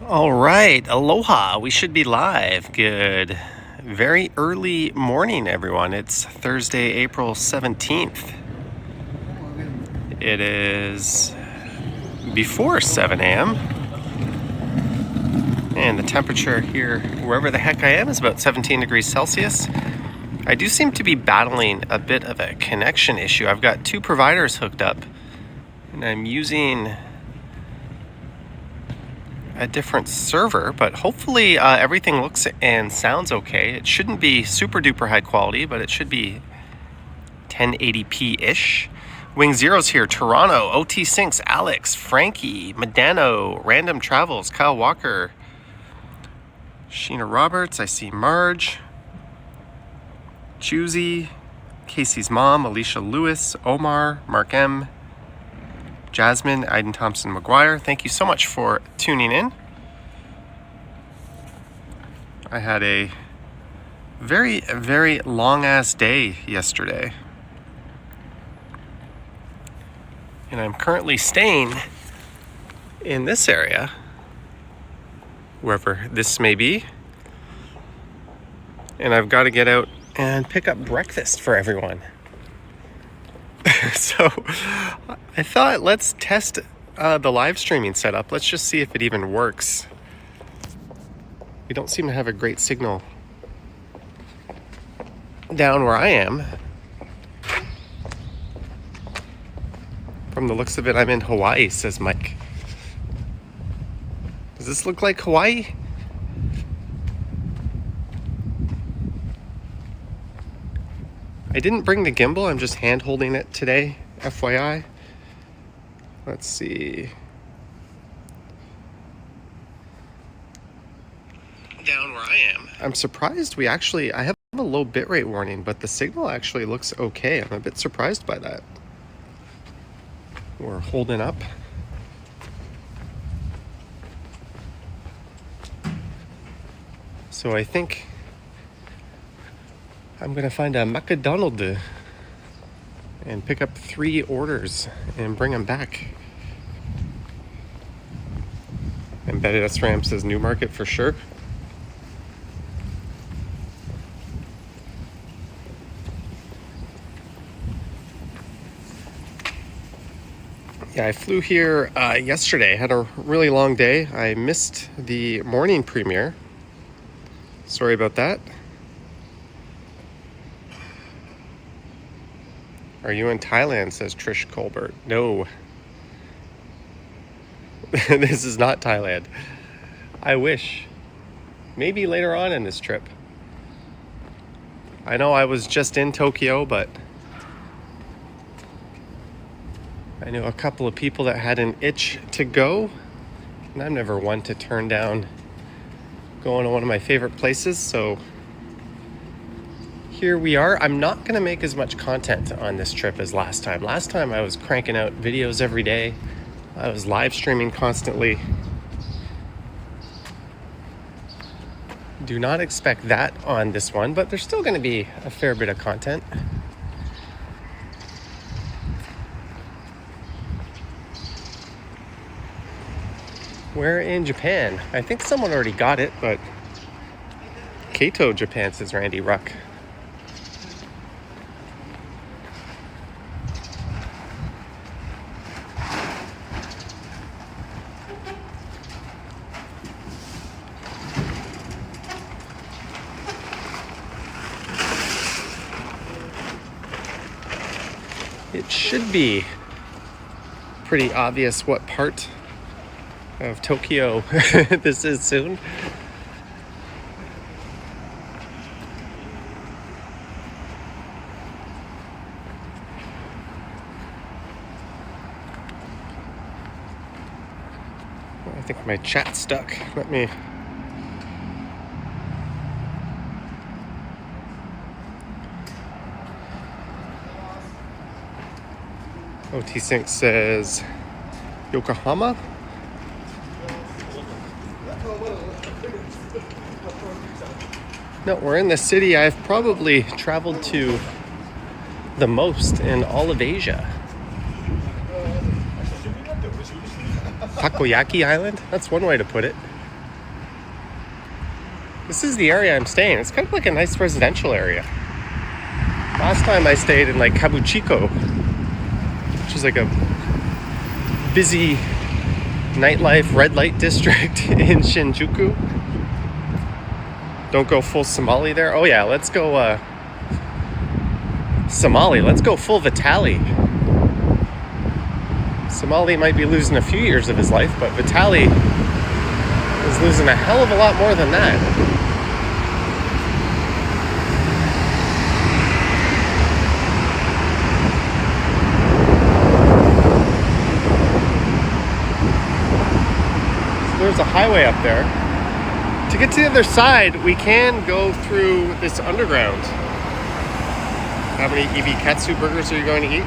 All right, aloha. We should be live. Good. Very early morning, everyone. It's Thursday, April 17th. It is before 7 a.m. And the temperature here, wherever the heck I am, is about 17 degrees Celsius. I do seem to be battling a bit of a connection issue. I've got two providers hooked up, and I'm using a different server, but hopefully everything looks and sounds okay. It shouldn't be super duper high quality, but it should be 1080p-ish. Wing Zero's here, Toronto, OT Sinks, Alex, Frankie, Medano, Random Travels, Kyle Walker, Sheena Roberts, I see Marge, Choosy, Casey's mom, Alicia Lewis, Omar, Mark M, Jasmine, Aiden Thompson McGuire. Thank you so much for tuning in. I had a very, very long-ass day yesterday. And I'm currently staying in this area, wherever this may be. And I've got to get out and pick up breakfast for everyone. So I thought, let's test the live streaming setup. Let's just see if it even works. We don't seem to have a great signal down where I am. From the looks of it, I'm in Hawaii, says Mike. Does this look like Hawaii? I didn't bring the gimbal, I'm just hand holding it today, FYI. Let's see. Down where I am. I'm surprised I have a low bitrate warning, but the signal actually looks okay. I'm a bit surprised by that. We're holding up. So I think I'm gonna find a McDonald and pick up 3 orders and bring them back. Embedded SRAM says Newmarket for sure. Yeah, I flew here yesterday. Had a really long day. I missed the morning premiere. Sorry about that. Are you in Thailand, says Trish Colbert. No. This is not Thailand. I wish. Maybe later on in this trip. I know I was just in Tokyo, but I knew a couple of people that had an itch to go, and I'm never one to turn down going to one of my favorite places, so here we are. I'm not going to make as much content on this trip as last time. Last time I was cranking out videos every day. I was live streaming constantly. Do not expect that on this one, but there's still going to be a fair bit of content. Where in Japan? I think someone already got it, but Kato, Japan, says Randy Ruck. It should be pretty obvious what part of Tokyo this is soon. I think my chat's stuck. Let me... OT Sync says Yokohama. No, we're in the city I've probably traveled to the most in all of Asia. Takoyaki Island? That's one way to put it. This is the area I'm staying. It's kind of like a nice residential area. Last time I stayed in like Kabuchiko, which is like a busy nightlife red light district in Shinjuku. Don't go full Somali there. Oh yeah, let's go Somali. Let's go full Vitali. Somali might be losing a few years of his life, but Vitali is losing a hell of a lot more than that. So there's a highway up there. To get to the other side, we can go through this underground. How many EB katsu burgers are you going to eat?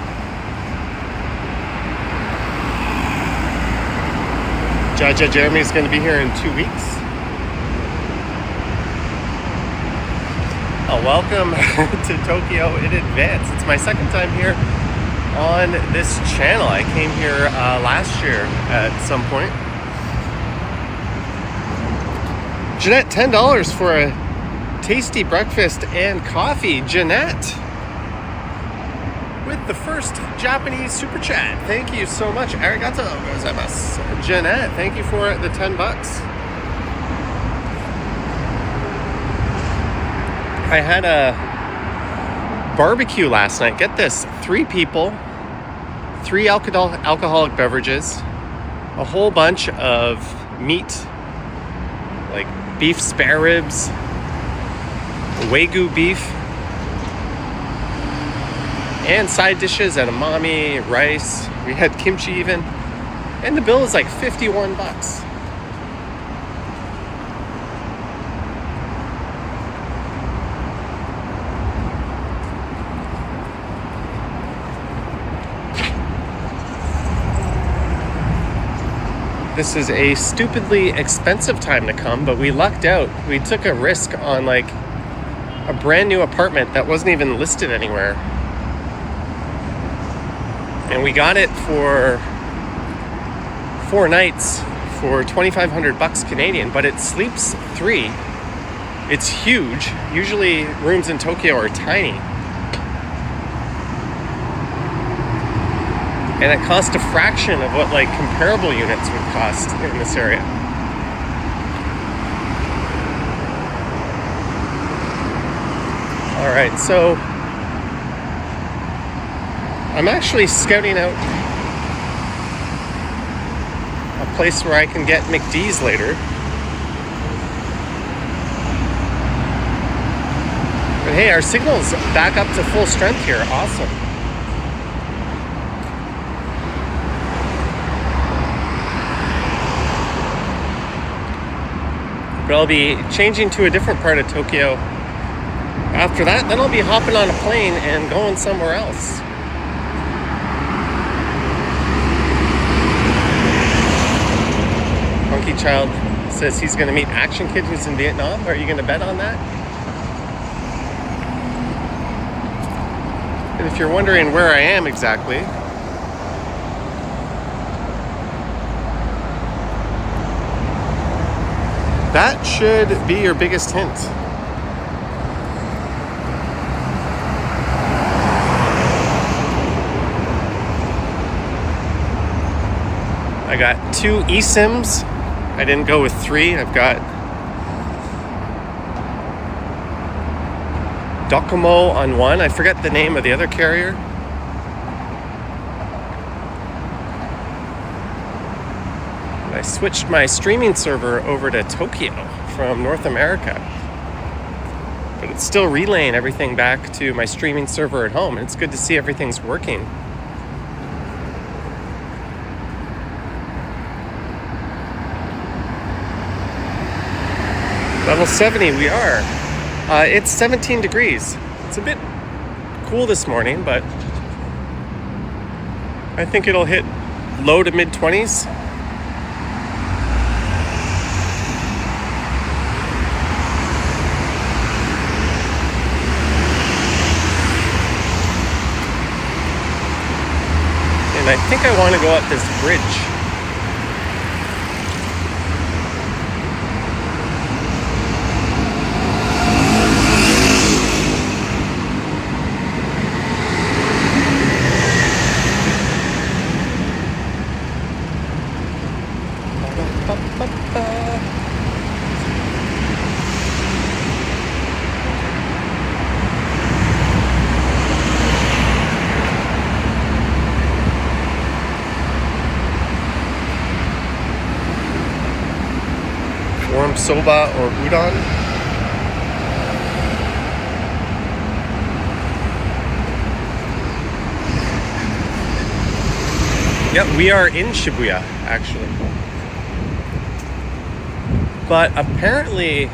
Jaja Jeremy's going to be here in 2 weeks. Welcome to Tokyo in advance. It's my second time here on this channel. I came here last year at some point. Jeanette, $10 for a tasty breakfast and coffee. Jeanette, with the first Japanese super chat. Thank you so much. Arigato gozaimasu. Jeanette, thank you for the $10. I had a barbecue last night. Get this, 3 people, 3 alcoholic beverages, a whole bunch of meat, like beef spare ribs, Wagyu beef, and side dishes, edamame, rice. We had kimchi even. And the bill is like $51. This is a stupidly expensive time to come, but we lucked out. We took a risk on like a brand new apartment that wasn't even listed anywhere. And we got it for 4 nights for $2,500 Canadian, but it sleeps 3. It's huge. Usually rooms in Tokyo are tiny. And it cost a fraction of what like comparable units would cost in this area. All right, so I'm actually scouting out a place where I can get McD's later. But hey, our signal's back up to full strength here. Awesome. But I'll be changing to a different part of Tokyo after that. Then I'll be hopping on a plane and going somewhere else. Monkey Child says he's going to meet Action Kid who's in Vietnam. Are you going to bet on that? And if you're wondering where I am exactly, that should be your biggest hint. I got 2 eSIMs. I didn't go with 3. I've got Docomo on one. I forget the name of the other carrier. And I switched my streaming server over to Tokyo from North America. But it's still relaying everything back to my streaming server at home. And it's good to see everything's working. Level 70 we are. It's 17 degrees. It's a bit cool this morning, but I think it'll hit low to mid 20s. And I think I want to go up this bridge. Warm soba or udon. Yep, we are in Shibuya, actually. But apparently,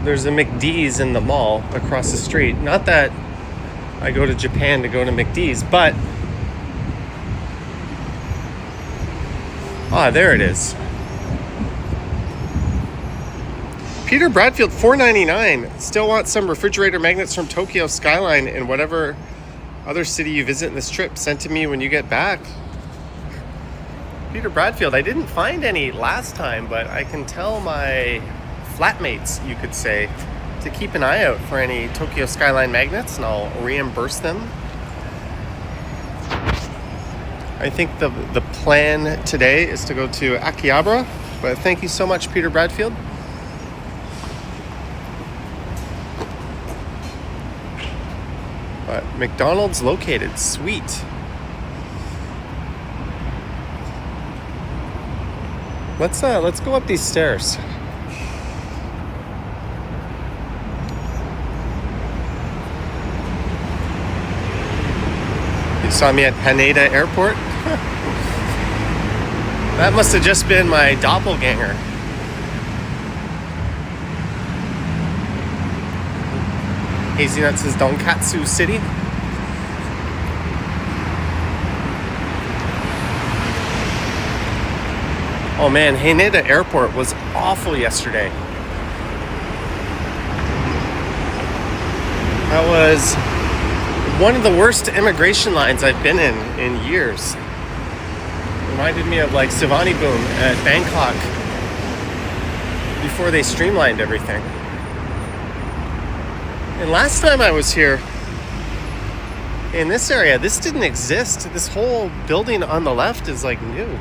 there's a McD's in the mall across the street. Not that I go to Japan to go to McD's, but... Ah, there it is. Peter Bradfield, $4.99. Still want some refrigerator magnets from Tokyo Skyline in whatever other city you visit in this trip. Sent to me when you get back. Peter Bradfield, I didn't find any last time, but I can tell my flatmates, you could say, to keep an eye out for any Tokyo Skyline magnets, and I'll reimburse them. I think the plan today is to go to Akihabara, but thank you so much, Peter Bradfield. But McDonald's located, sweet. Let's go up these stairs. You saw me at Haneda Airport? That must have just been my doppelganger. Hazelnuts is Donkatsu City. Oh man, Haneda Airport was awful yesterday. That was one of the worst immigration lines I've been in years. Reminded me of like Sivani Boom at Bangkok before they streamlined everything. And last time I was here in this area, this didn't exist. This whole building on the left is like new.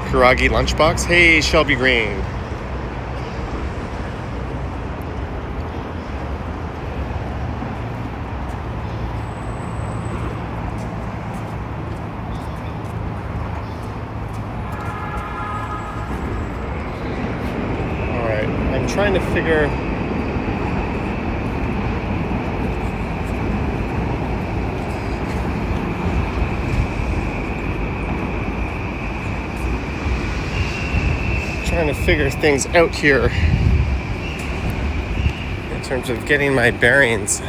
Kuragi Lunchbox. Hey, Shelby Green. Trying to figure things out here in terms of getting my bearings.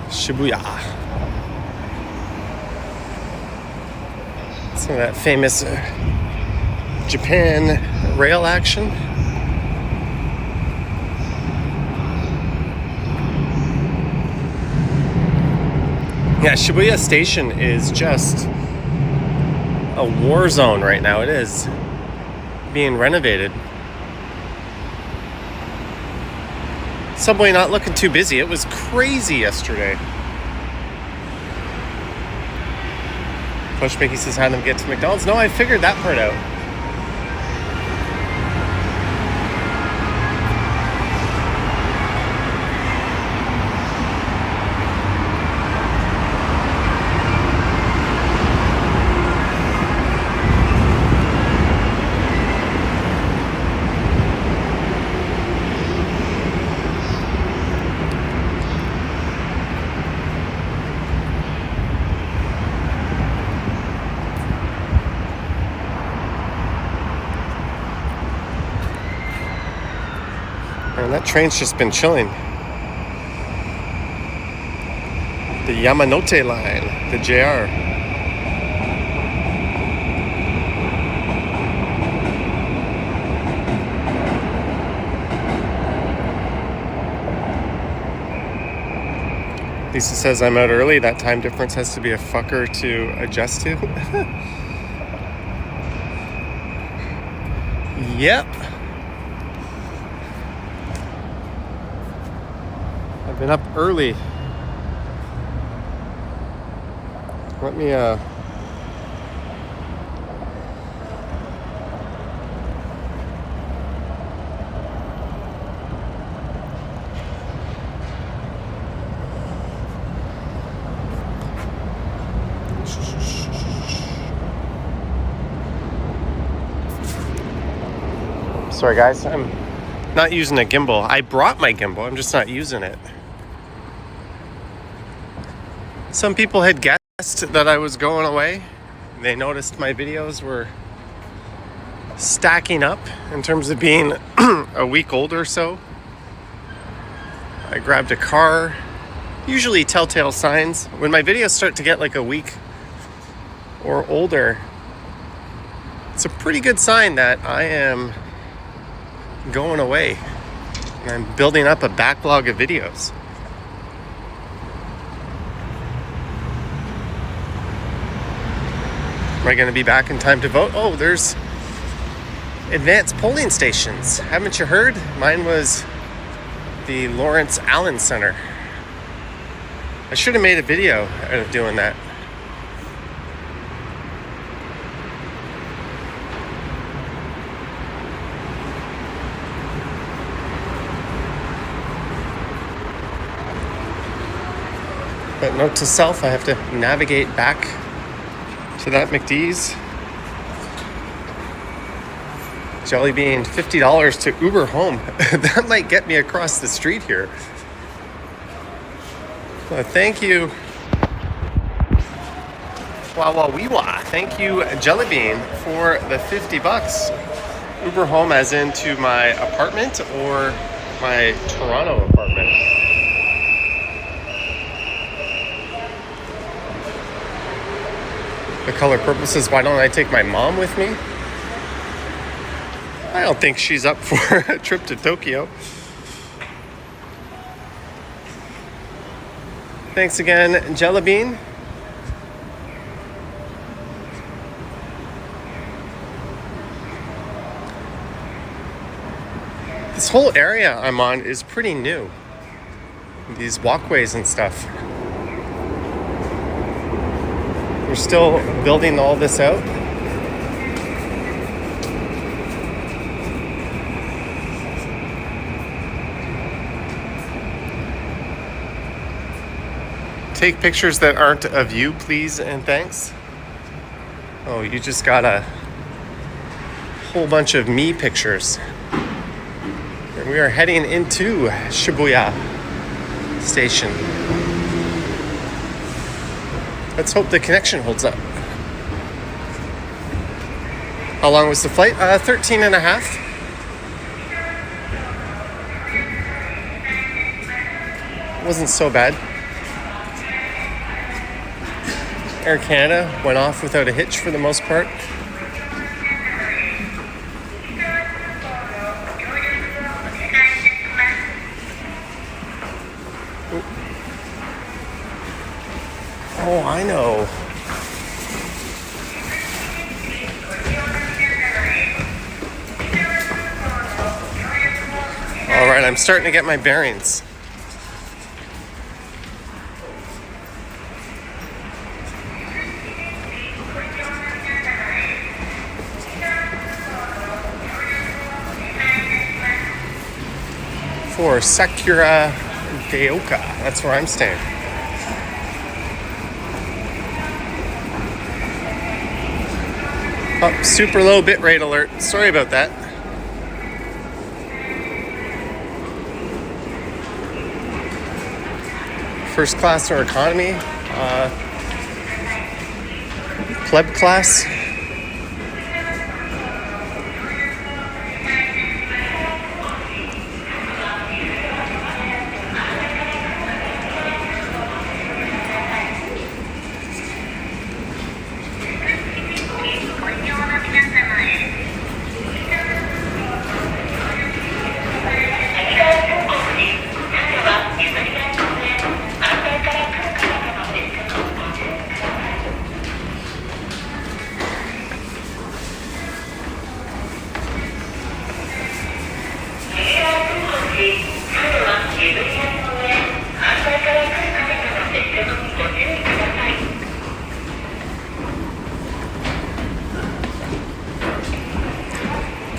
Shibuya. Some of that famous Japan rail action. Yeah, Shibuya Station is just a war zone right now. It is being renovated. Subway not looking too busy. It was crazy yesterday. Push Mickey says, how them get to McDonald's? No, I figured that part out. And that train's just been chilling. The Yamanote line, the JR. Lisa says I'm out early. That time difference has to be a fucker to adjust to. Yep. I've been up early. Let me sorry guys, I'm not using a gimbal. I brought my gimbal, I'm just not using it. Some people had guessed that I was going away. They noticed my videos were stacking up in terms of being a week old or so. I grabbed a car. Usually telltale signs. When my videos start to get like a week or older, it's a pretty good sign that I am going away. And I'm building up a backlog of videos. Am I going to be back in time to vote? Oh, there's advanced polling stations. Haven't you heard? Mine was the Lawrence Allen Center. I should have made a video out of doing that. But note to self, I have to navigate back to that McD's. Jelly bean, $50 to Uber home. That might get me across the street here. Well, thank you. Wawa. Thank you, Jelly Bean, for the $50. Uber home as into my apartment or my Toronto apartment. The color purple says, why don't I take my mom with me? I don't think she's up for a trip to Tokyo. Thanks again, Jellybean. This whole area I'm on is pretty new. These walkways and stuff. We're still building all this out. Take pictures that aren't of you, please and thanks. Oh, you just got a whole bunch of me pictures. And we are heading into Shibuya station. Let's hope the connection holds up. How long was the flight? 13 and a half. Wasn't so bad. Air Canada went off without a hitch for the most part. Oh, I know. All right, I'm starting to get my bearings. For Sakura Gaoka, that's where I'm staying. Oh, super low bitrate alert. Sorry about that. First class or economy? Pleb class?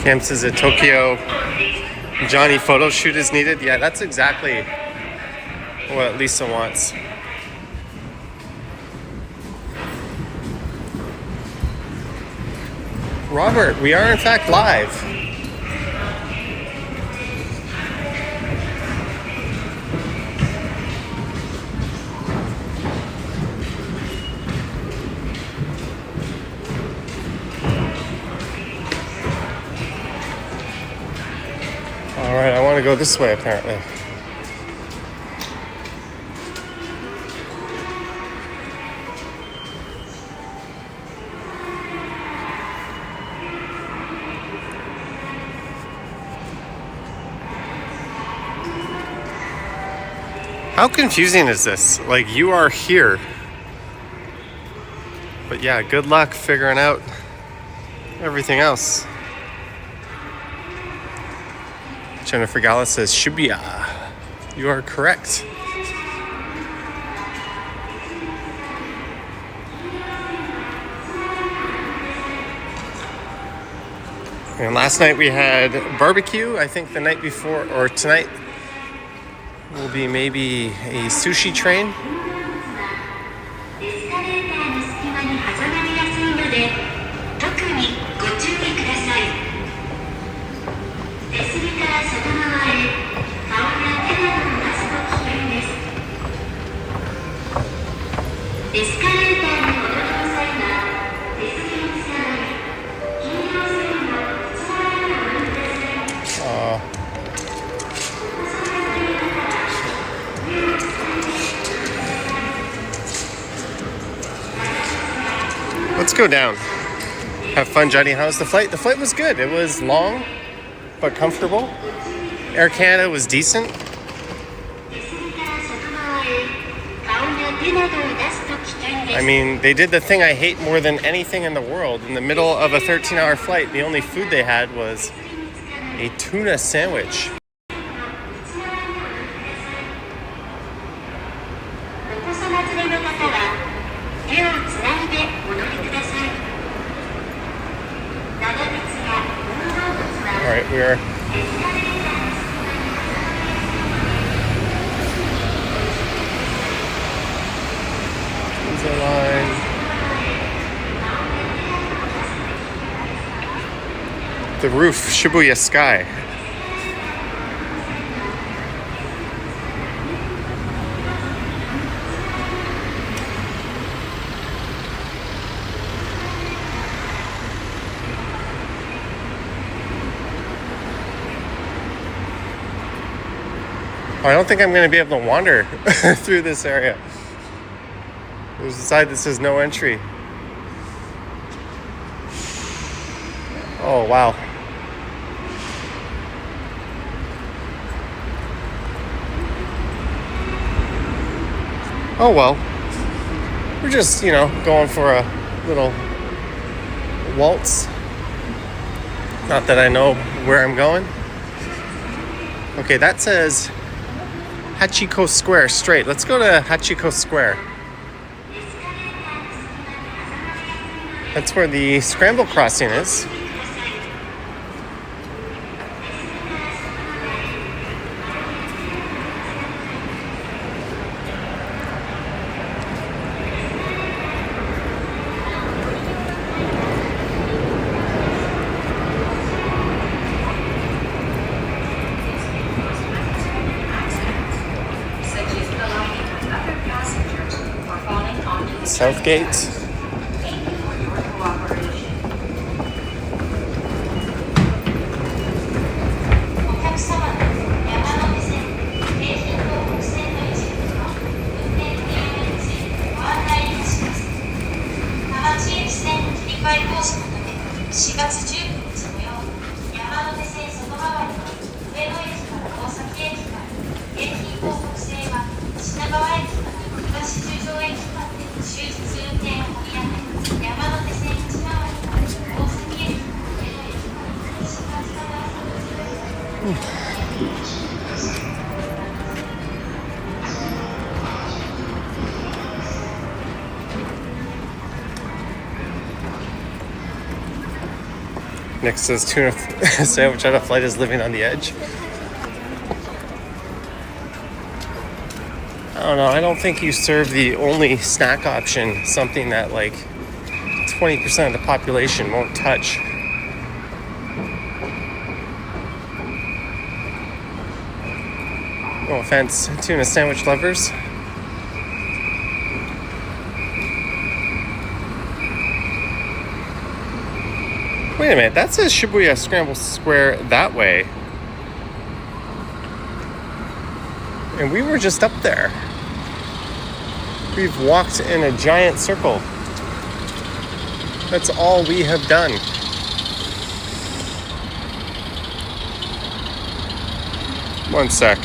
Cam says a Tokyo Johnny photo shoot is needed. Yeah, that's exactly what Lisa wants. Robert, we are in fact live. All right, I want to go this way apparently. How confusing is this? Like, you are here. But yeah, good luck figuring out everything else. Jennifer Gala says, Shibuya. You are correct. And last night we had barbecue. I think the night before, or tonight, will be maybe a sushi train. Let's go down. Have fun, Johnny. How was the flight? The flight was good. It was long, but comfortable. Air Canada was decent. I mean, they did the thing I hate more than anything in the world. In the middle of a 13-hour flight, the only food they had was a tuna sandwich. All right, we are line. The roof, Shibuya sky. I don't think I'm going to be able to wander through this area. There's a side that says no entry. Oh, wow. Oh, well. We're just, going for a little waltz. Not that I know where I'm going. Okay, that says Hachiko Square straight. Let's go to Hachiko Square. That's where the scramble crossing is. Southgate. Nick says tuna sandwich on a flight is living on the edge. I don't know. I don't think you serve the only snack option, something that like 20% of the population won't touch. No offense, tuna sandwich lovers. Wait a minute, that says Shibuya Scramble Square that way. And we were just up there. We've walked in a giant circle. That's all we have done. One sec.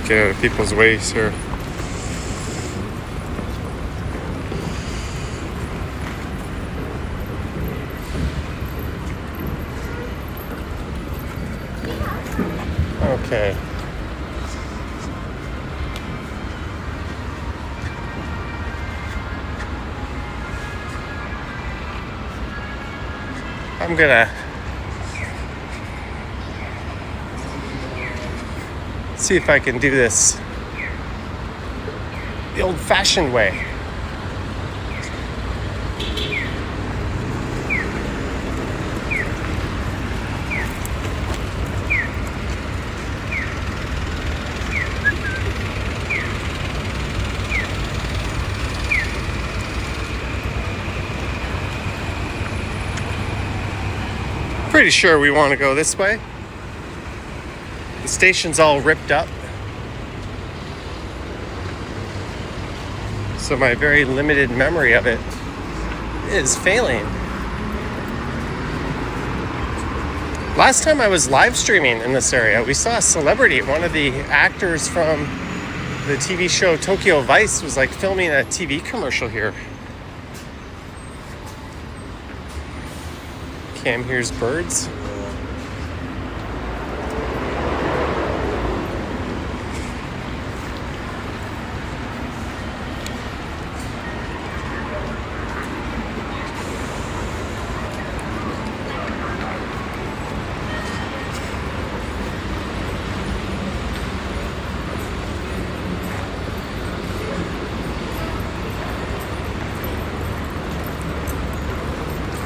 Get out of people's ways here. Okay. I'm gonna see if I can do this the old-fashioned way. Pretty sure we want to go this way. The station's all ripped up, so my very limited memory of it is failing. Last time I was live streaming in this area, we saw a celebrity. One of the actors from the TV show Tokyo Vice was like filming a TV commercial here. Cam hears birds.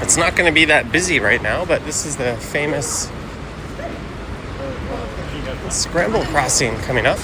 It's not going to be that busy right now, but this is the famous Scramble crossing coming up.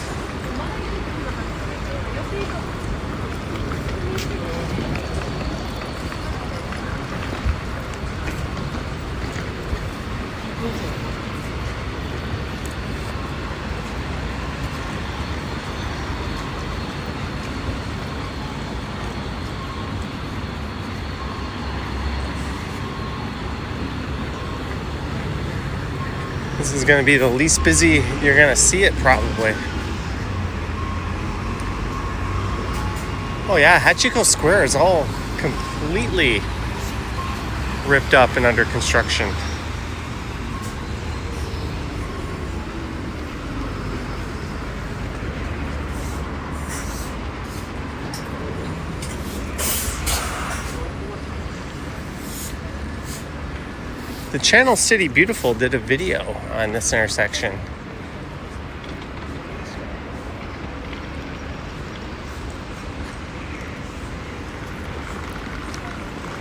This is going to be the least busy you're going to see it, probably. Oh yeah, Hachiko Square is all completely ripped up and under construction. The channel City Beautiful did a video on this intersection.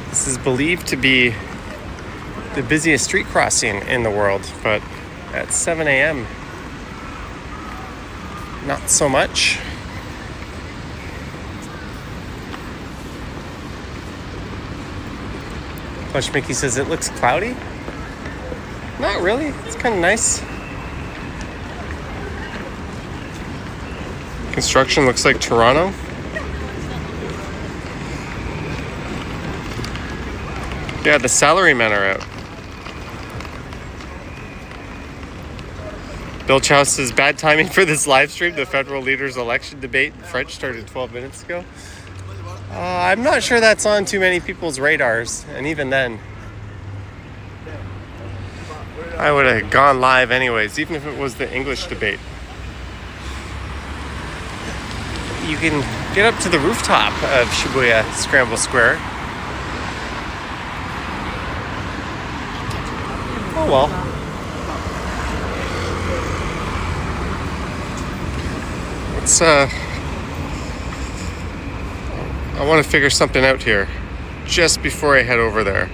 This is believed to be the busiest street crossing in the world, but at 7 a.m., not so much. Plush Mickey says it looks cloudy. Not really. It's kind of nice. Construction looks like Toronto. Yeah, the salarymen are out. Bill Chow says, bad timing for this live stream. The federal leaders' election debate in French started 12 minutes ago. I'm not sure that's on too many people's radars. And even then, I would have gone live anyways, even if it was the English debate. you can get up to the rooftop of Shibuya Scramble Square. Oh well. It's I want to figure something out here just before I head over there.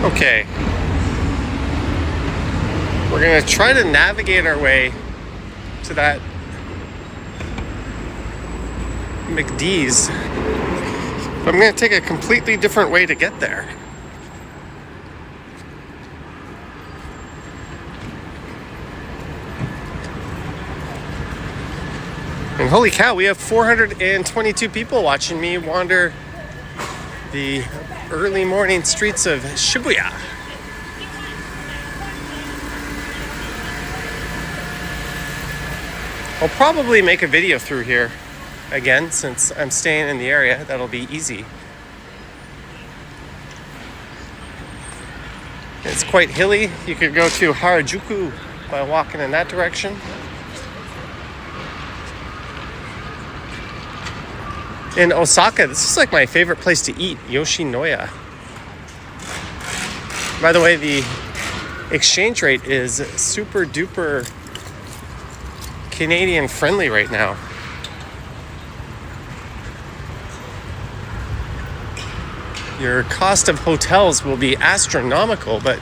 Okay, we're gonna try to navigate our way to that McD's. I'm gonna take a completely different way to get there. And holy cow, we have 422 people watching me wander the early morning streets of Shibuya. I'll probably make a video through here again since I'm staying in the area. That'll be easy. It's quite hilly. You could go to Harajuku by walking in that direction. In Osaka, this is like my favorite place to eat, Yoshinoya. By the way, the exchange rate is super duper Canadian friendly right now. Your cost of hotels will be astronomical, but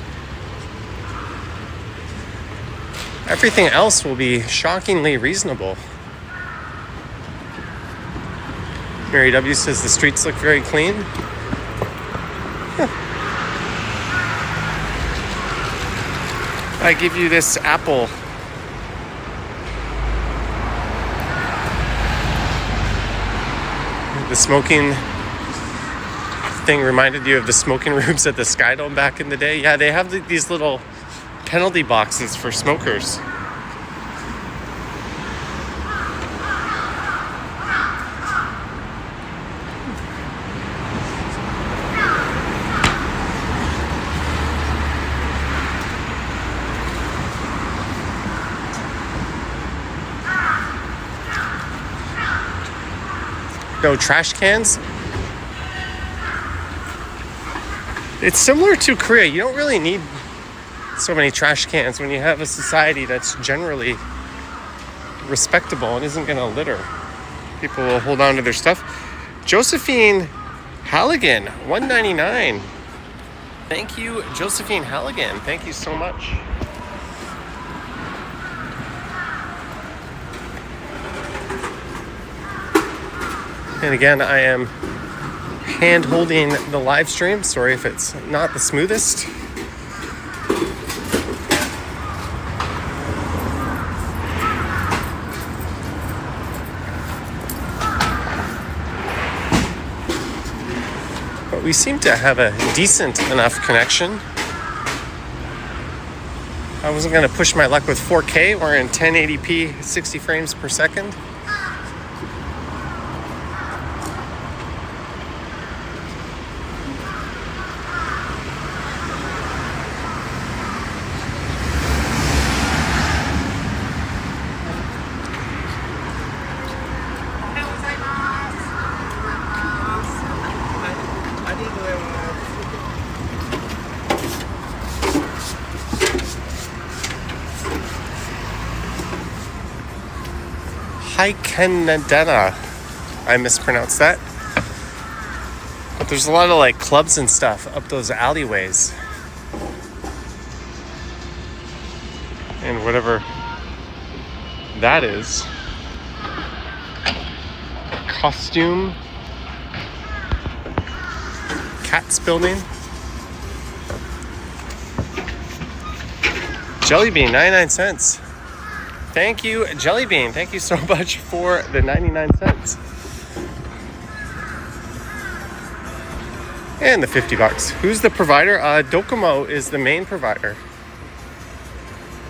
everything else will be shockingly reasonable. Mary W says the streets look very clean. I give you this apple. The smoking thing reminded you of the smoking rooms at the Skydome back in the day. Yeah, they have these little penalty boxes for smokers. No trash cans. It's similar to Korea. You don't really need so many trash cans when you have a society that's generally respectable and isn't going to litter. People will hold on to their stuff. Josephine Halligan, $1.99. Thank you, Josephine Halligan. Thank you so much. And again, I am hand holding the live stream. Sorry if it's not the smoothest. But we seem to have a decent enough connection. I wasn't going to push my luck with 4K. We're in 1080p, 60 frames per second. Canadena. I mispronounced that. But there's a lot of like clubs and stuff up those alleyways. And whatever that is. Costume. Cats building. Jelly bean, 99 cents. Thank you, Jelly Bean. Thank you so much for the 99 cents. And the 50 bucks. Who's the provider? Docomo is the main provider.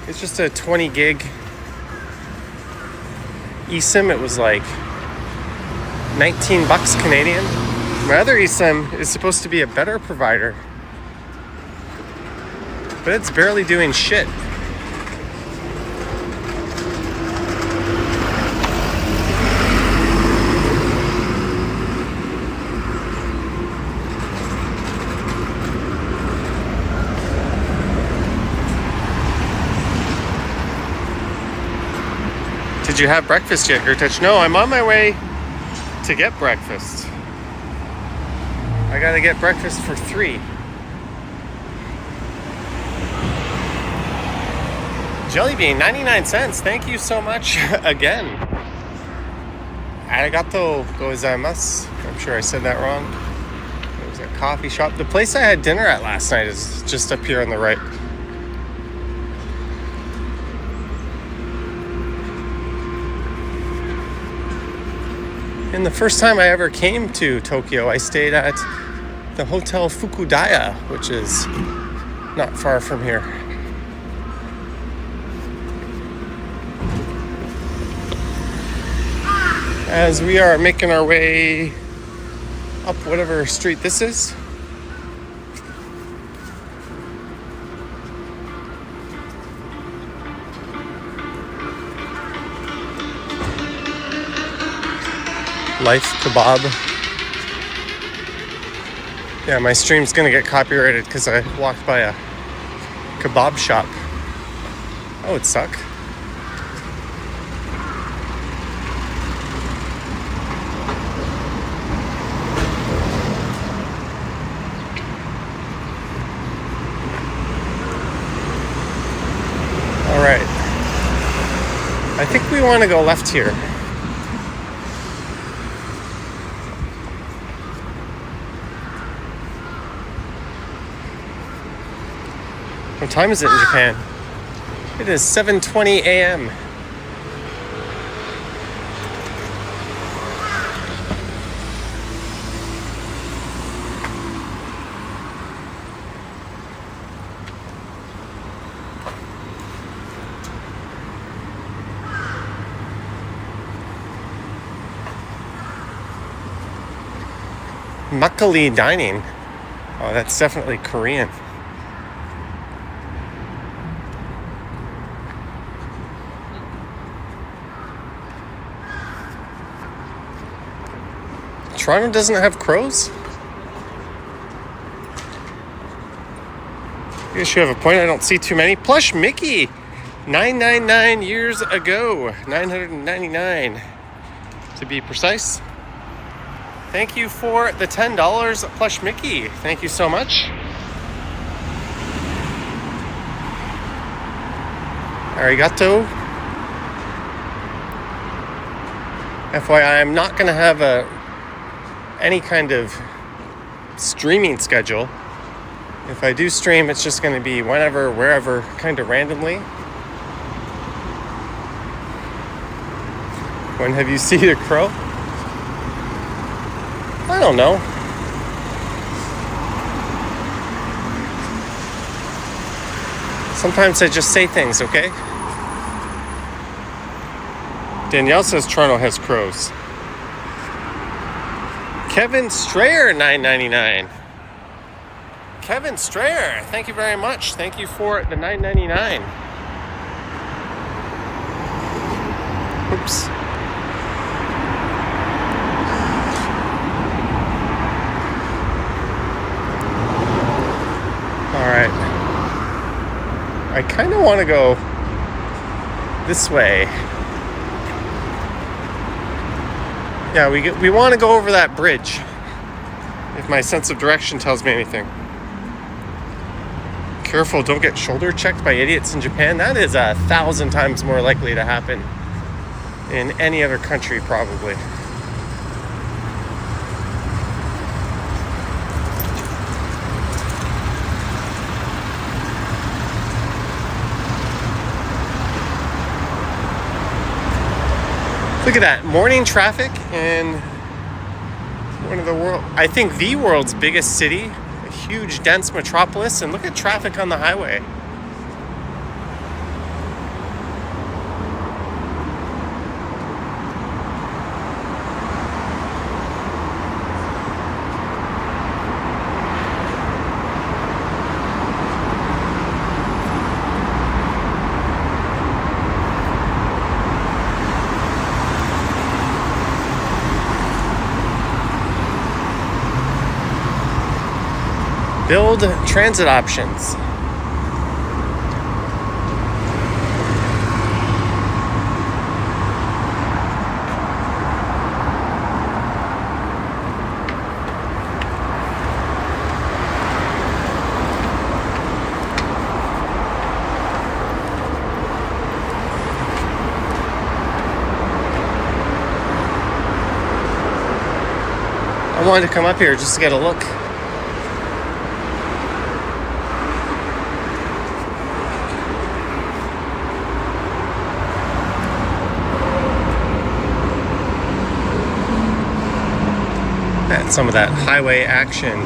It's just a 20 gig eSIM. It was like 19 bucks Canadian. My other eSIM is supposed to be a better provider, but it's barely doing shit. Did you have breakfast yet, Gertich? No, I'm on my way to get breakfast. I gotta get breakfast for 3. Jelly bean, 99 cents. Thank you so much again. Arigato gozaimasu. I'm sure I said that wrong. It was a coffee shop. The place I had dinner at last night is just up here on the right. And the first time I ever came to Tokyo, I stayed at the Hotel Fukudaya, which is not far from here. As we are making our way up whatever street this is. Life Kebab. Yeah, my stream's gonna get copyrighted because I walked by a kebab shop. That would suck. All right. I think we want to go left here. What time is it in Japan? It is 7:20 a.m. Makgeolli Dining. Oh, that's definitely Korean. Toronto doesn't have crows? I guess you have a point. I don't see too many. Plush Mickey, 999 years ago. 999 to be precise. Thank you for the $10, Plush Mickey. Thank you so much. Arigato. FYI, I'm not going to have any kind of streaming schedule. If I do stream, it's just going to be whenever, wherever, kind of randomly. When have you seen a crow? I don't know. Sometimes I just say things, okay? Danielle says Toronto has crows. Kevin Strayer, $9.99. Kevin Strayer, thank you very much. Thank you for the $9.99. Oops. All right. I kind of want to go this way. Yeah, we want to go over that bridge, if my sense of direction tells me anything. Careful, don't get shoulder checked by idiots in Japan. That is 1,000 times more likely to happen in any other country, probably. Look at that, morning traffic, and One of the I think the world's biggest city, a huge dense metropolis, and look at traffic on the highway. Build transit options. I wanted to come up here just to get a look. At some of that highway action.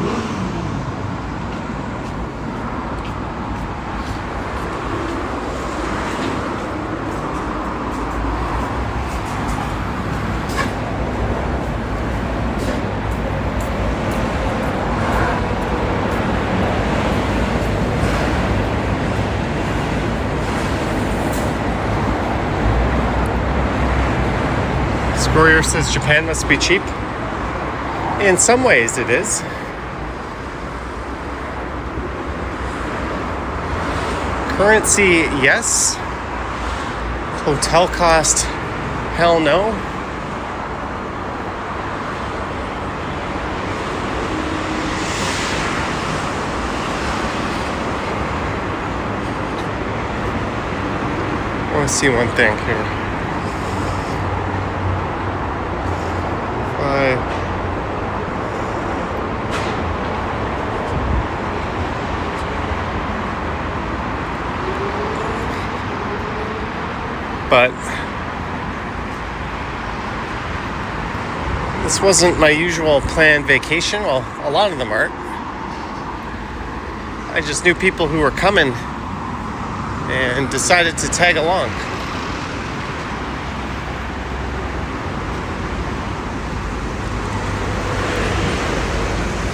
Courier says Japan must be cheap. In some ways it is. Currency, yes. Hotel cost, hell no. I want to see one thing here. But this wasn't my usual planned vacation. Well, a lot of them aren't. I just knew people who were coming and decided to tag along.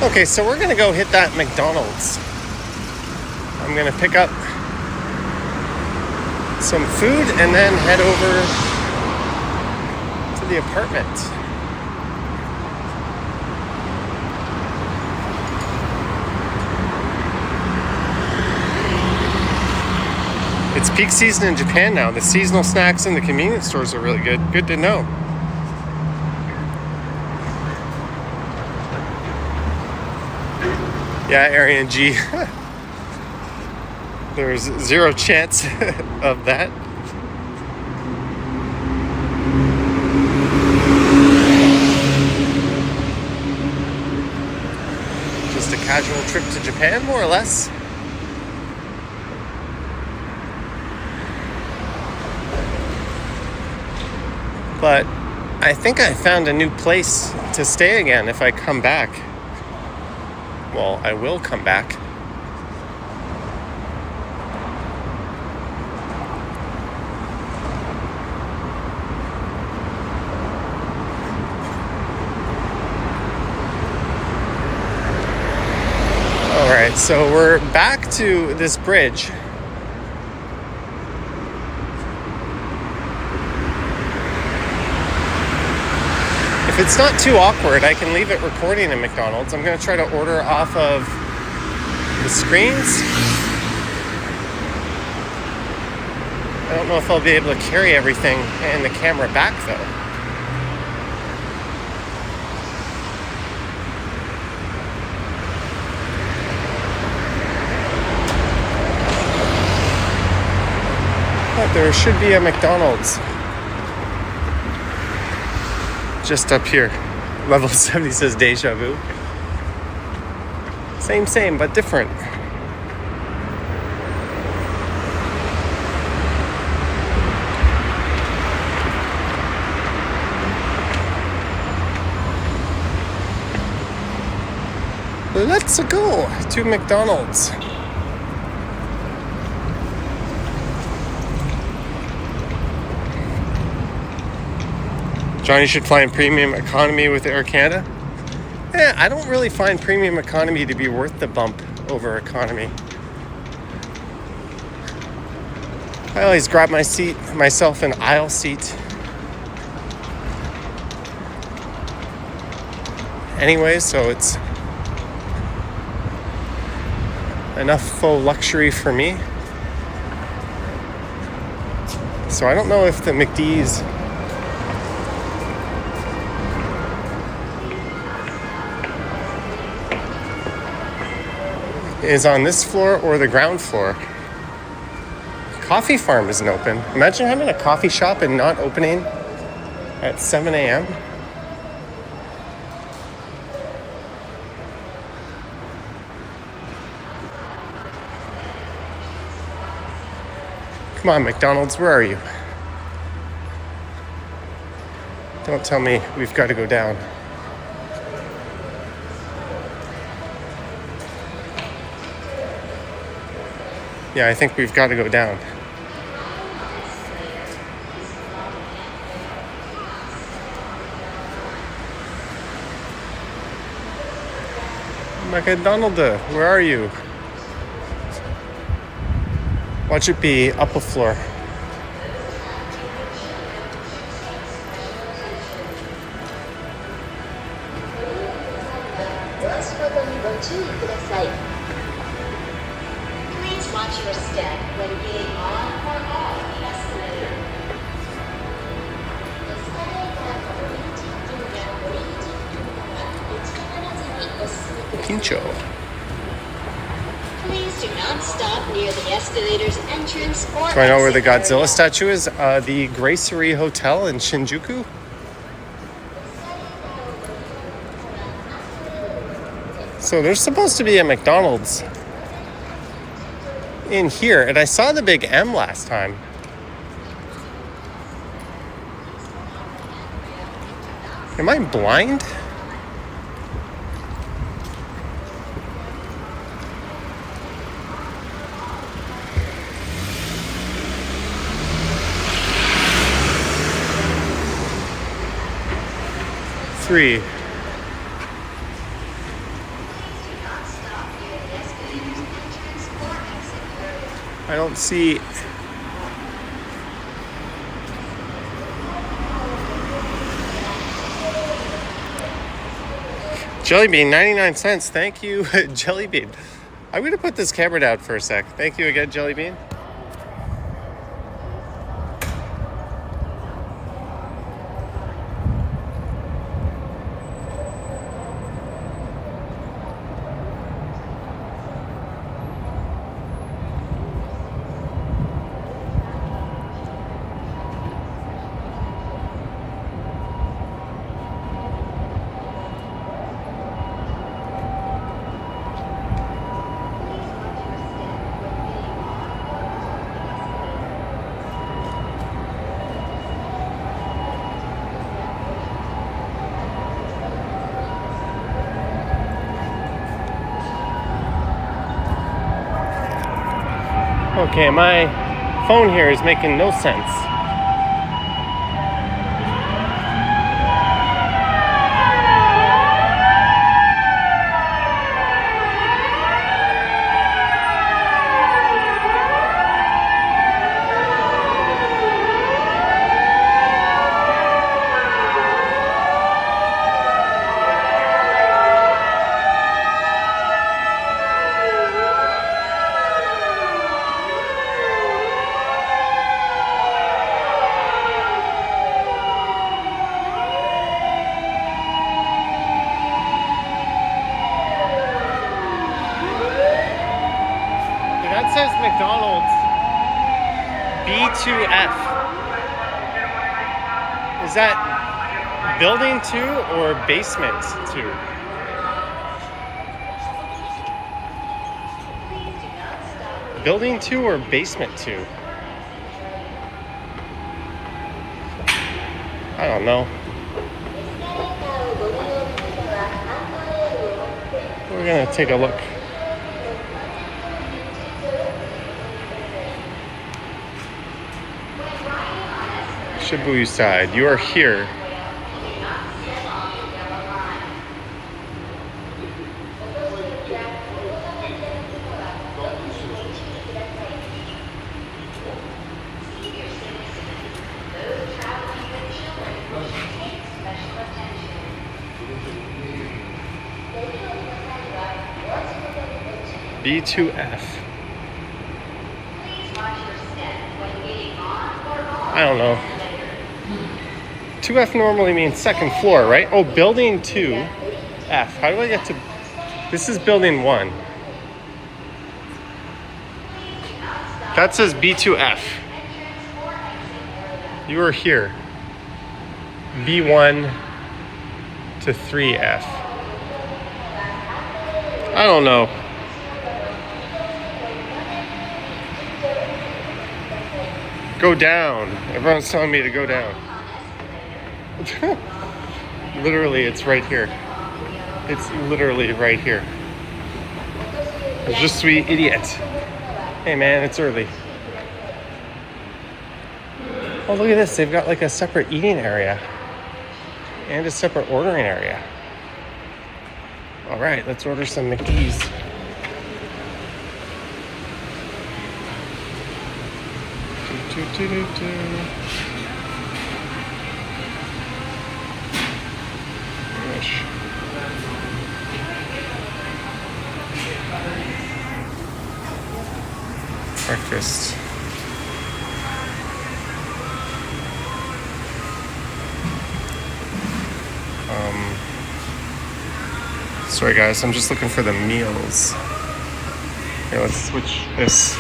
Okay, so we're gonna go hit that McDonald's. I'm gonna pick up some food and then head over to the apartment. It's peak season in Japan now. The seasonal snacks in the convenience stores are really good. Good to know. Yeah, Arian G. There's zero chance of that. Just a casual trip to Japan, more or less. But I think I found a new place to stay again if I come back. Well, I will come back. Alright, so we're back to this bridge. If it's not too awkward, I can leave it recording in McDonald's. I'm going to try to order off of the screens. I don't know if I'll be able to carry everything and the camera back, though. But there should be a McDonald's just up here. Level 70 says deja vu. Same, but different. Let's go to McDonald's. Johnny should fly in premium economy with Air Canada. I don't really find premium economy to be worth the bump over economy. I always grab myself an aisle seat. Anyway, so it's enough faux luxury for me. So I don't know if the McD's is on this floor or the ground floor. Coffee farm isn't open. Imagine having a coffee shop and not opening at 7 a.m. Come on, McDonald's, where are you? Don't tell me we've got to go down. Yeah, I think we've got to go down. McDonald, where are you? Watch it be up a floor. Please watch your step when being on or off the escalator. Pincho. Please do not stop near the escalator's entrance or Do I know where the exit Godzilla area. statue is? The Gracery Hotel in Shinjuku. So there's supposed to be a McDonald's in here, and I saw the big M last time. Am I blind? Three. I don't see. Jelly bean, 99 cents. Thank you, Jelly bean. I'm going to put this camera down for a sec. Thank you again, Jelly bean. Okay, my phone here is making no sense. That says McDonald's B2F. Is that building 2 or basement 2? Building 2 or basement 2? I don't know. We're gonna take a look. Shibuya side, you are here. B2F. I don't know. 2F normally means second floor, right? Oh, building 2F. How do I get to... This is building 1. That says B2F. You are here. B1 to 3F. I don't know. Go down. Everyone's telling me to go down. Literally, it's right here. It's literally right here. Je suis idiot. Hey man, it's early. Oh, look at this. They've got like a separate eating area and a separate ordering area. All right, let's order some McD's. Gosh. Breakfast. Sorry guys, I'm just looking for the meals. Here, let's switch this.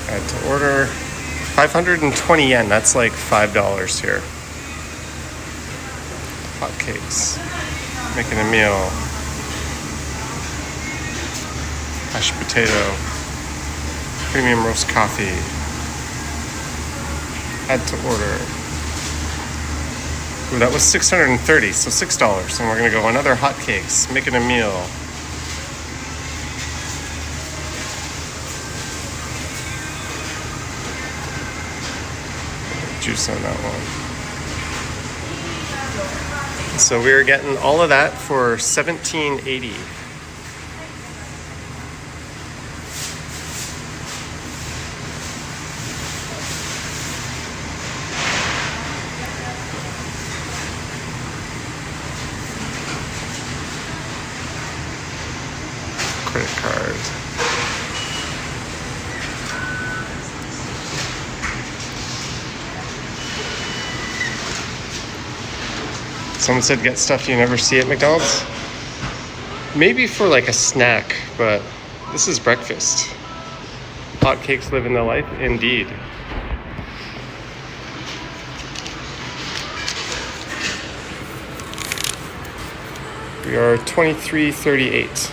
Add to order. 520 yen, that's like $5 here. Hotcakes. Making a meal. Mashed potato. Premium roast coffee. Add to order. Ooh, that was $630, so $6. And we're gonna go another hotcakes. Making a meal. Juice on that one. So we are getting all of that for $17.80. Credit card. Someone said get stuff you never see at McDonald's. Maybe for like a snack, but this is breakfast. Hotcakes living the life, indeed. We are 23:38.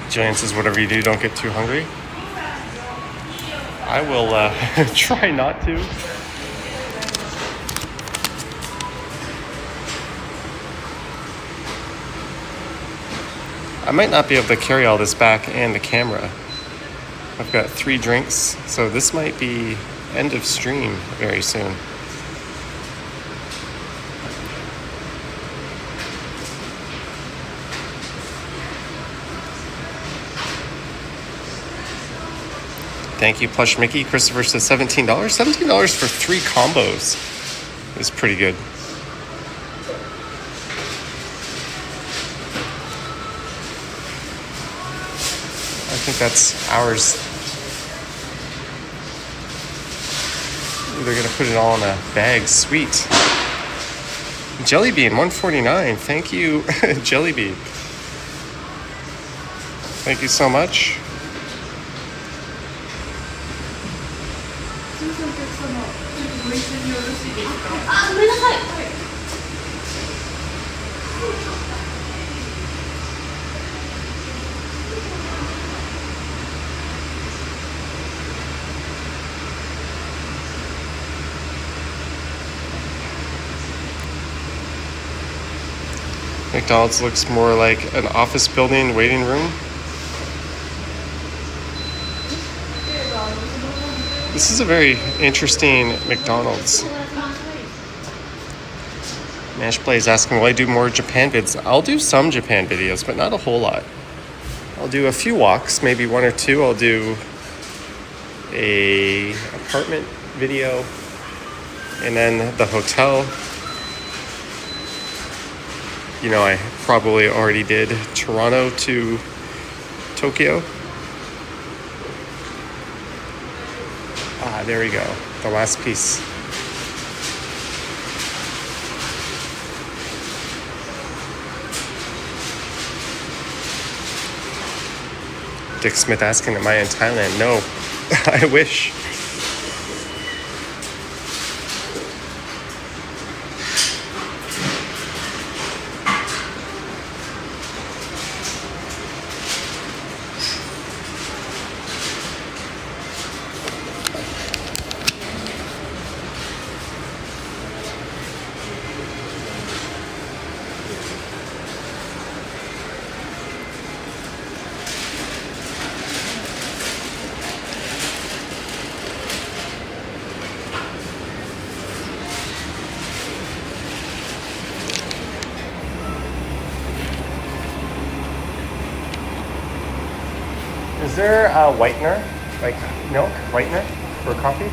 Jillian says, whatever you do, don't get too hungry. I will try not to. I might not be able to carry all this back and the camera. I've got 3 drinks, so this might be end of stream very soon. Thank you, Plush Mickey. Christopher says $17. $17 for 3 combos is pretty good. I think that's ours. Ooh, they're gonna put it all in a bag. Sweet. Jelly bean, $1.49. Thank you, Jelly bean. Thank you so much. McDonald's looks more like an office building waiting room. This is a very interesting McDonald's. Mashplay is asking, will I do more Japan vids? I'll do some Japan videos, but not a whole lot. I'll do a few walks, maybe one or two. I'll do a apartment video, and then the hotel. You know, I probably already did Toronto to Tokyo. Ah, there we go. The last piece. Dick Smith asking, am I in Thailand? No, I wish. Is there a whitener, like milk whitener for coffee?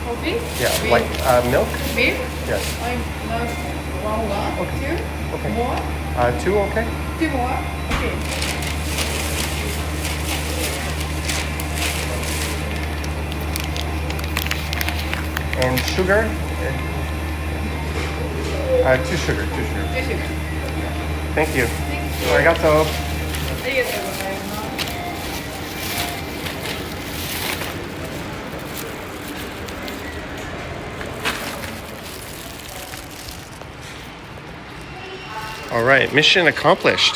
Coffee? Yeah, Milk. white milk. Milk? Yes. I love one. Okay. Two? Okay. More? 2, okay. 2 more? Okay. And sugar? 2 sugar, 2 sugar. 2 sugar. Thank you. Arigato. ありがとうございます。All right, mission accomplished.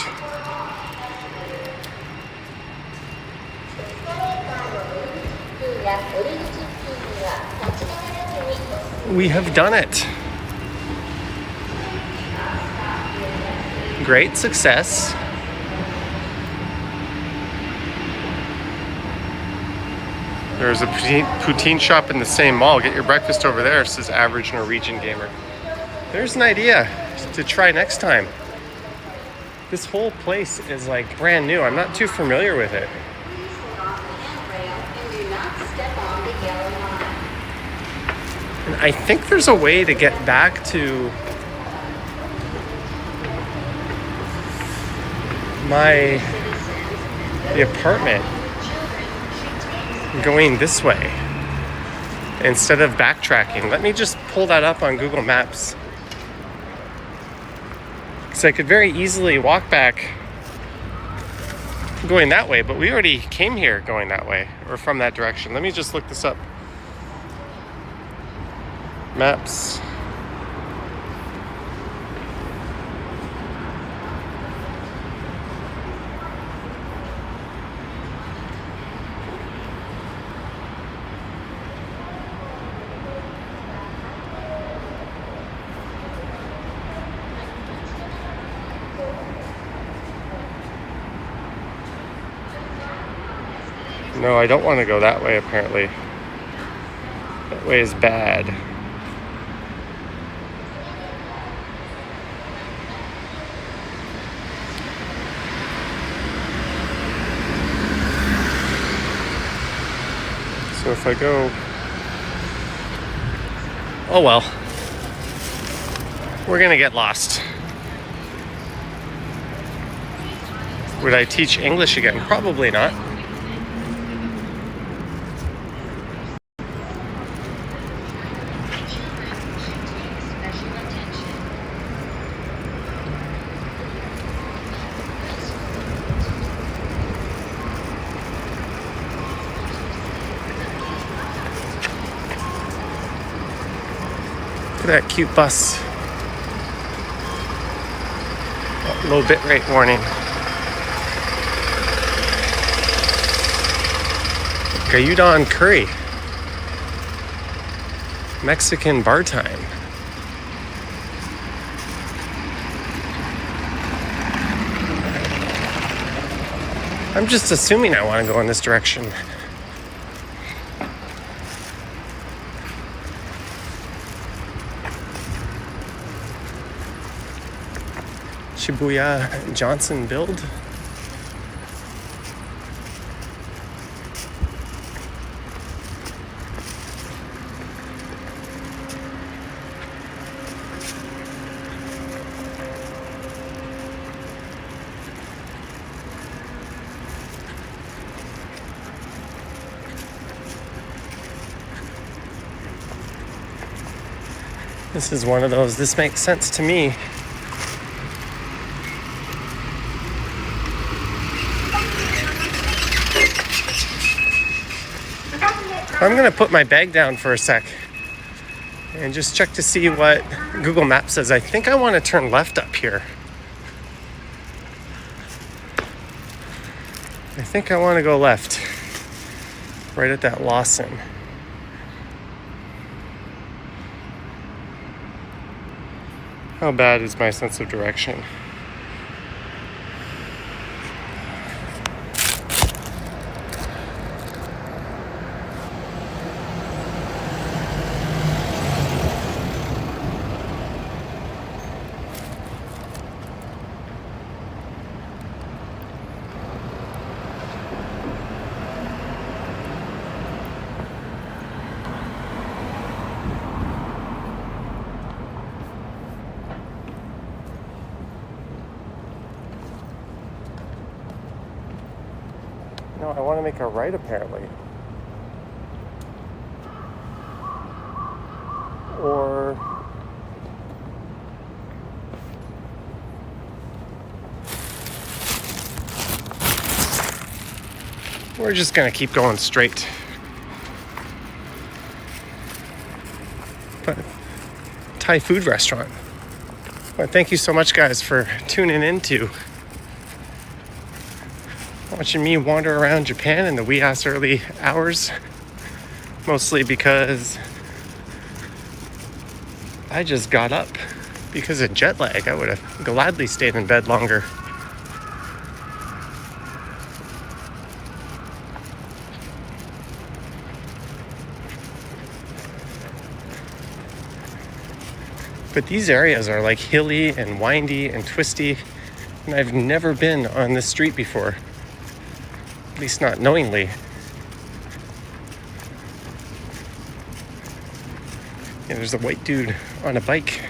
We have done it. Great success. There's a poutine shop in the same mall. Get your breakfast over there, says Average Norwegian Gamer. There's an idea to try next time. This whole place is like brand new. I'm not too familiar with it. And I think there's a way to get back to the apartment going this way instead of backtracking. Let me just pull that up on Google Maps. So I could very easily walk back going that way, but we already came here going that way or from that direction. Let me just look this up. Maps. No, I don't want to go that way, apparently. That way is bad. So if I go... Oh well. We're gonna get lost. Would I teach English again? Probably not. at that cute bus. Low bit rate warning. Gyudon curry. Mexican bar time. I'm just assuming I want to go in this direction. Shibuya Johnson build. This is one of those, this makes sense to me. I'm going to put my bag down for a sec and just check to see what Google Maps says. I think I want to turn left up here. I think I want to go left, right at that Lawson. How bad is my sense of direction? No, I want to make a right apparently. Or we're just going to keep going straight. But Thai food restaurant. Well, thank you so much, guys, for tuning into watching me wander around Japan in the wee ass early hours, mostly because I just got up because of jet lag. I would have gladly stayed in bed longer. But these areas are like hilly and windy and twisty, and I've never been on this street before. At least not knowingly. Yeah, there's a white dude on a bike.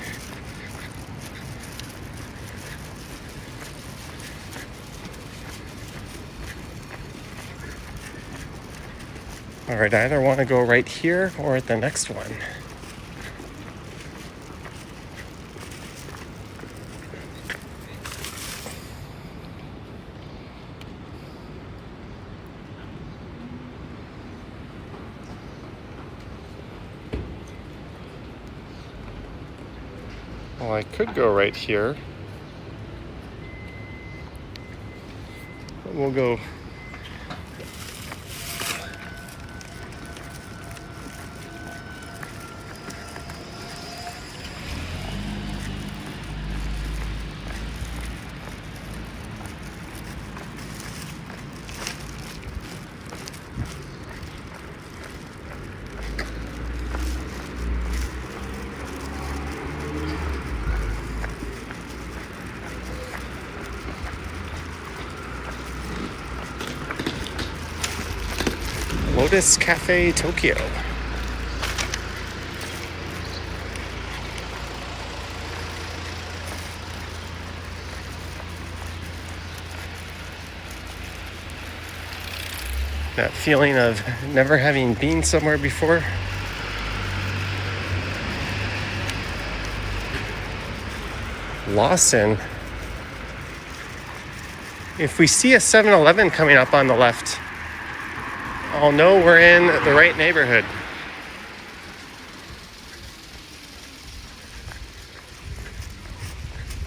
All right, I either want to go right here or at the next one. Well, I could go right here. We'll go. Lotus Cafe Tokyo. That feeling of never having been somewhere before. Lawson. If we see a 7-Eleven coming up on the left, I'll know we're in the right neighborhood.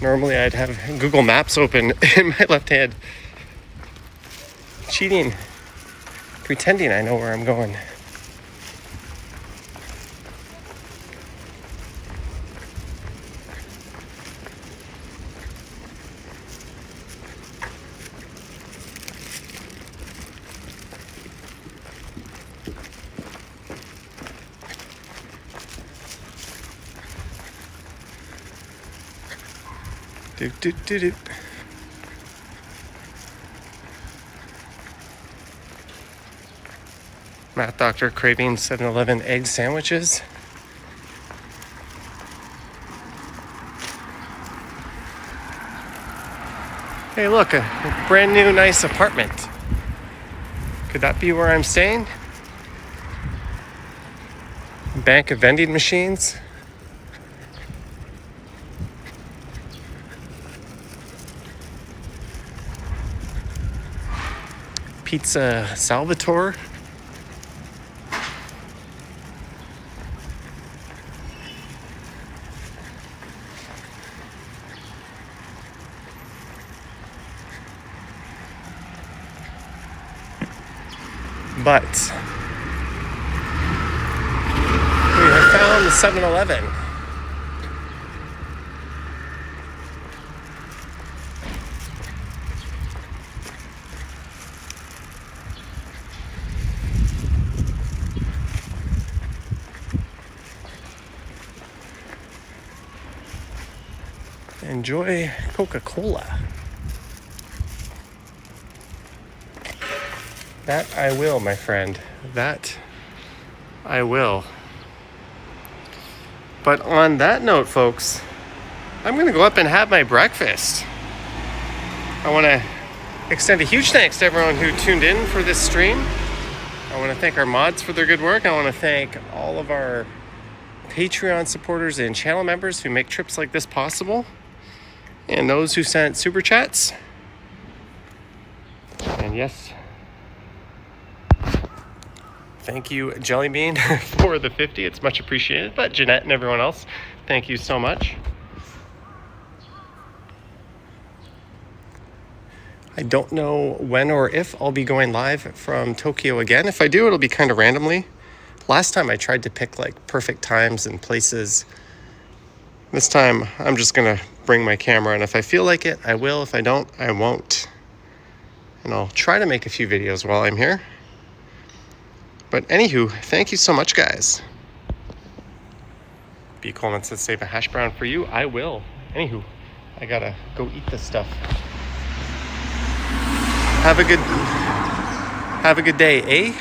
Normally I'd have Google Maps open in my left hand. Cheating. Pretending I know where I'm going. Do, do, do, do. Math Doctor craving 7-Eleven egg sandwiches. Hey, look, a brand new nice apartment. Could that be where I'm staying? Bank of vending machines. Pizza Salvatore. But we have found the 7-Eleven. Enjoy Coca-Cola. That I will, my friend. That I will. But on that note, folks, I'm going to go up and have my breakfast. I want to extend a huge thanks to everyone who tuned in for this stream. I want to thank our mods for their good work. I want to thank all of our Patreon supporters and channel members who make trips like this possible. And those who sent super chats. And yes, thank you, Jellybean, for the 50. It's much appreciated. But Jeanette and everyone else, thank you so much. I don't know when or if I'll be going live from Tokyo again. If I do, it'll be kind of randomly. Last time I tried to pick like perfect times and places. This time, I'm just going to bring my camera, and if I feel like it, I will. If I don't, I won't. And I'll try to make a few videos while I'm here. But anywho, thank you so much, guys. B. Coleman says, save a hash brown for you. I will. Anywho, I gotta go eat this stuff. Have a good day, eh?